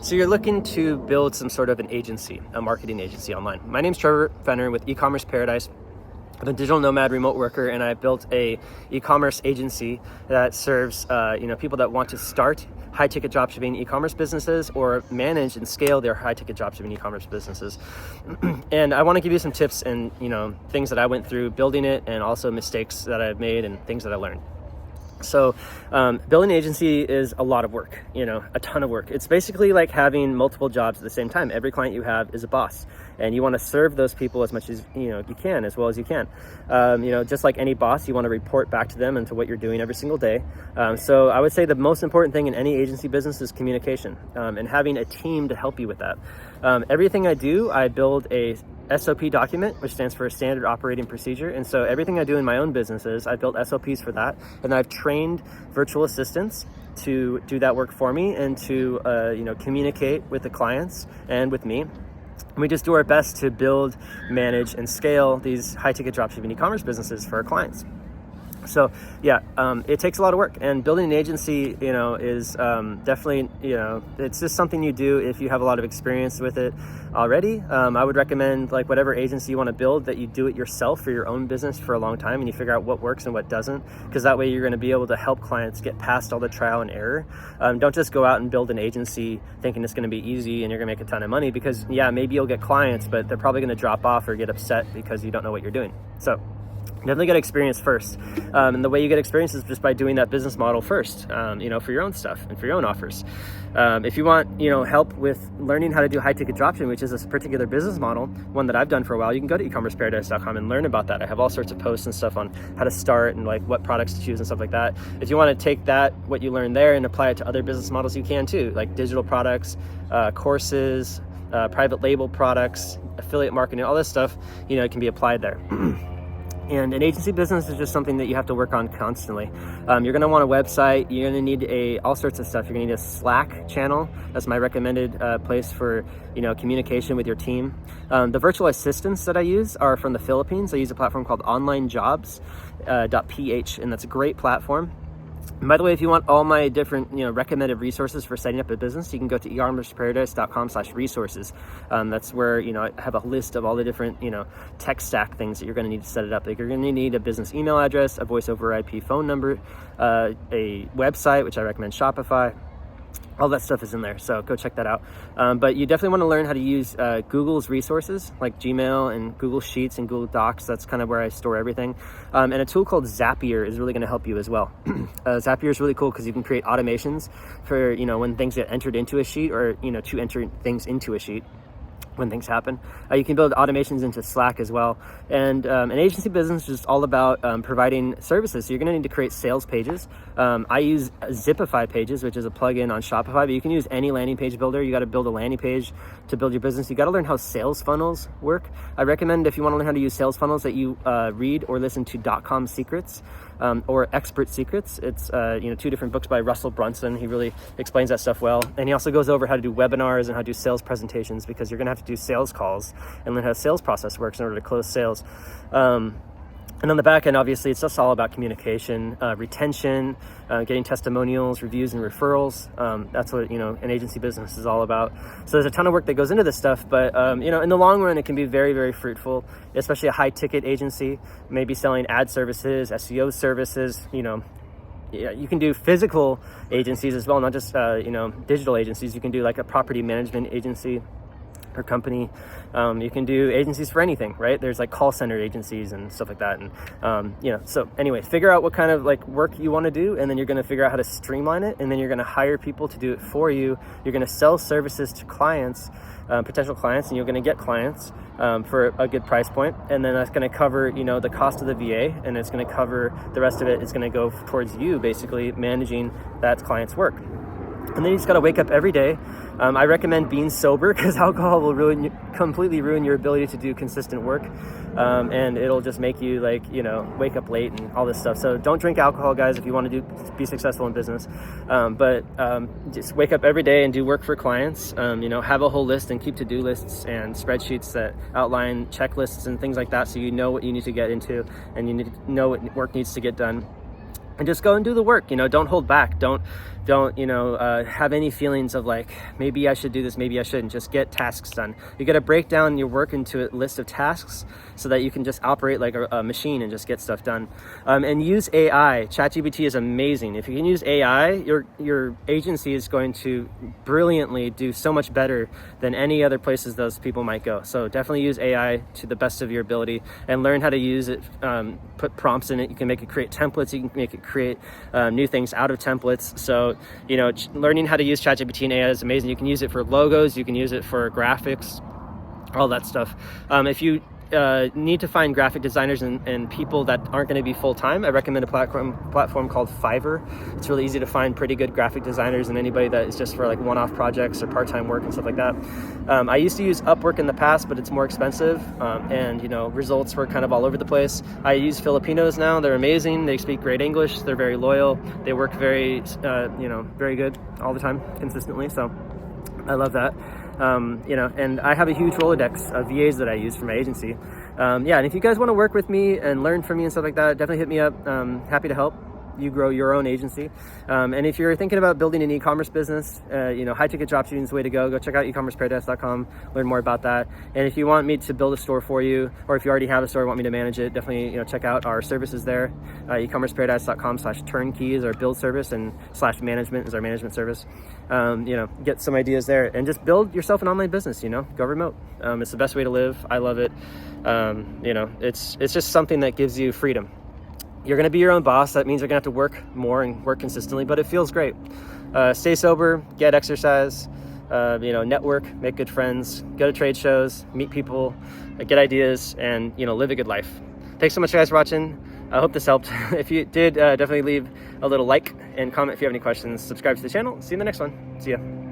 So you're looking to build some sort of an agency, a marketing agency online. My name's Trevor Fenner with Ecommerce Paradise. I'm a digital nomad remote worker, and I built a e-commerce agency that serves people that want to start high-ticket dropshipping e-commerce businesses or manage and scale their high-ticket dropshipping e-commerce businesses. And I want to give you some tips and things that I went through building it, and also mistakes that I've made and things that I learned. So building an agency is a lot of work, a ton of work. It's basically like having multiple jobs at the same time. Every client you have is a boss, and you want to serve those people as much as you can, as well as you can. Just like any boss, you want to report back to them and to what you're doing every single day. So I would say the most important thing in any agency business is communication, and having a team to help you with that. Everything I do, I build a SOP document, which stands for Standard Operating Procedure. And so everything I do in my own businesses, I built SOPs for that. And I've trained virtual assistants to do that work for me and to communicate with the clients and with me. And we just do our best to build, manage, and scale these high-ticket dropshipping e-commerce businesses for our clients. So it takes a lot of work, and building an agency, is definitely, it's just something you do if you have a lot of experience with it already. I would recommend, like, whatever agency you want to build, that you do it yourself for your own business for a long time, and you figure out what works and what doesn't, because that way you're going to be able to help clients get past all the trial and error. Don't just go out and build an agency thinking it's going to be easy and you're going to make a ton of money, because maybe you'll get clients, but they're probably going to drop off or get upset because you don't know what you're doing. So definitely get experience first. And the way you get experience is just by doing that business model first, for your own stuff and for your own offers. If you want, help with learning how to do high-ticket dropshipping, which is a particular business model, one that I've done for a while, you can go to ecommerceparadise.com and learn about that. I have all sorts of posts and stuff on how to start and like what products to choose and stuff like that. If you want to take what you learned there and apply it to other business models, you can too, like digital products, courses, private label products, affiliate marketing, all this stuff, it can be applied there. And an agency business is just something that you have to work on constantly. You're going to want a website. You're going to need all sorts of stuff. You're going to need a Slack channel. That's my recommended place for communication with your team. The virtual assistants that I use are from the Philippines. I use a platform called onlinejobs.ph, and that's a great platform. And by the way, if you want all my different, recommended resources for setting up a business, you can go to ecommerceparadise.com/resources. That's where, I have a list of all the different, tech stack things that you're going to need to set it up. Like, you're going to need a business email address, a voice over IP phone number, a website, which I recommend Shopify. All that stuff is in there, so go check that out. But you definitely want to learn how to use Google's resources, like Gmail and Google Sheets and Google Docs. That's kind of where I store everything. And a tool called Zapier is really going to help you as well. Zapier is really cool because you can create automations for, when things get entered into a sheet, or, to enter things into a sheet when things happen. You can build automations into Slack as well. And an agency business is just all about providing services. So you're going to need to create sales pages. I use Zipify Pages, which is a plugin on Shopify, but you can use any landing page builder. You got to build a landing page to build your business. You got to learn how sales funnels work. I recommend, if you want to learn how to use sales funnels, that you read or listen to .com Secrets or Expert Secrets. It's two different books by Russell Brunson. He really explains that stuff well. And he also goes over how to do webinars and how to do sales presentations, because you're going to have to do sales calls and learn how the sales process works in order to close sales. And on the back end, obviously, it's just all about communication, retention, getting testimonials, reviews, and referrals. That's what, an agency business is all about. So there's a ton of work that goes into this stuff, but, in the long run, it can be very, very fruitful, especially a high-ticket agency, maybe selling ad services, SEO services, you can do physical agencies as well, not just, digital agencies. You can do like a property management agency or company. You can do agencies for anything, right? There's like call center agencies and stuff like that. And, so anyway, figure out what kind of like work you want to do, and then you're going to figure out how to streamline it. And then you're going to hire people to do it for you. You're going to sell services to clients, potential clients, and you're going to get clients for a good price point. And then that's going to cover, the cost of the VA, and it's going to cover the rest of it. It's going to go towards you basically managing that client's work. And then you just got to wake up every day. I recommend being sober, because alcohol will completely ruin your ability to do consistent work. And it'll just make you wake up late and all this stuff. So don't drink alcohol, guys, if you want to be successful in business. But just wake up every day and do work for clients. Have a whole list and keep to-do lists and spreadsheets that outline checklists and things like that, so you know what you need to get into and you need to know what work needs to get done. And just go and do the work. Don't hold back. Don't Don't, have any feelings of like, maybe I should do this, maybe I shouldn't. Just get tasks done. You got to break down your work into a list of tasks so that you can just operate like a machine and just get stuff done. And use AI. ChatGPT is amazing. If you can use AI, your agency is going to brilliantly do so much better than any other places those people might go. So definitely use AI to the best of your ability and learn how to use it. Put prompts in it. You can make it create templates. You can make it create new things out of templates. So, learning how to use ChatGPT and AI is amazing. You can use it for logos. You can use it for graphics, all that stuff. If you need to find graphic designers and people that aren't going to be full-time, I recommend a platform called Fiverr. It's really easy to find pretty good graphic designers and anybody that is just for like one-off projects or part-time work and stuff like that. I used to use Upwork in the past, but it's more expensive, and results were kind of all over the place. I use Filipinos now. They're amazing. They speak great English. They're very loyal. They work very very good all the time, consistently. So I love that. And I have a huge Rolodex of VAs that I use for my agency. And if you guys want to work with me and learn from me and stuff like that, definitely hit me up. Happy to help you grow your own agency. And if you're thinking about building an e-commerce business, high ticket dropshipping is the way to go. Go check out ecommerceparadise.com, learn more about that. And if you want me to build a store for you, or if you already have a store and want me to manage it, definitely check out our services there. ecommerceparadise.com/turnkey is our build service, and /management is our management service. Get some ideas there and just build yourself an online business. Go remote. It's the best way to live. I love it. It's just something that gives you freedom. You're going to be your own boss. That means you're going to have to work more and work consistently, but it feels great. Stay sober, get exercise, network, make good friends, go to trade shows, meet people, get ideas, and, live a good life. Thanks so much, guys, for watching. I hope this helped. If you did, definitely leave a little like and comment if you have any questions. Subscribe to the channel. See you in the next one. See ya.